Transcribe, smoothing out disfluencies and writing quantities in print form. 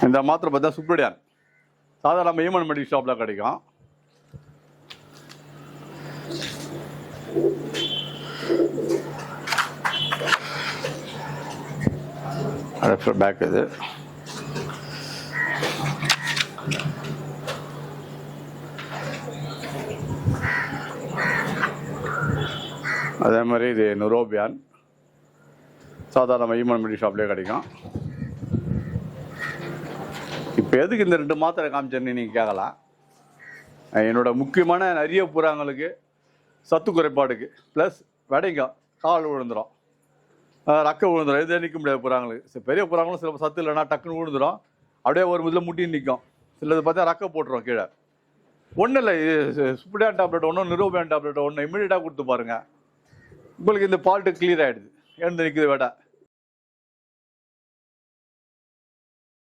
இந்த மாத்திரை பார்த்தா சுப்ரடியான் சாதாரண நம்ம ஈமன் மெடிக்கல் ஷாப்பில் கிடைக்கும். பேக் இது அதே மாதிரி இது நுரோபியான் சாதாரண ஈமன் மெடிக்கல் ஷாப்லேயே கிடைக்கும். இப்போ எதுக்கு இந்த 2 மாத்திரை காமிச்சேன்னு நீங்கள் கேட்கலாம். என்னோட முக்கியமான நிறைய புறாங்களுக்கு சத்து குறைபாடுக்கு ப்ளஸ் வெடைங்க கால் விழுந்துடும், ரக்க விழுந்துடும். எது நிற்க முடியாது புறாங்களுக்கு. பெரிய புறாங்களும் சில சத்து இல்லைன்னா டக்குன்னு விழுந்துடும், அப்படியே ஒரு இதில் முட்டி நிற்கும். சிலது பார்த்தா ரக்க போட்டுரும் கீழே. ஒன்றும் இல்லை, சுப்ரடியான் டேப்லெட் ஒன்றும் நிரோபியான் டேப்லெட் ஒன்று இமீடியட்டாக கொடுத்து பாருங்கள், உங்களுக்கு இந்த ஃபால்ட்டு கிளியர் ஆகிடுது. எழுந்து நிற்குது வெடை.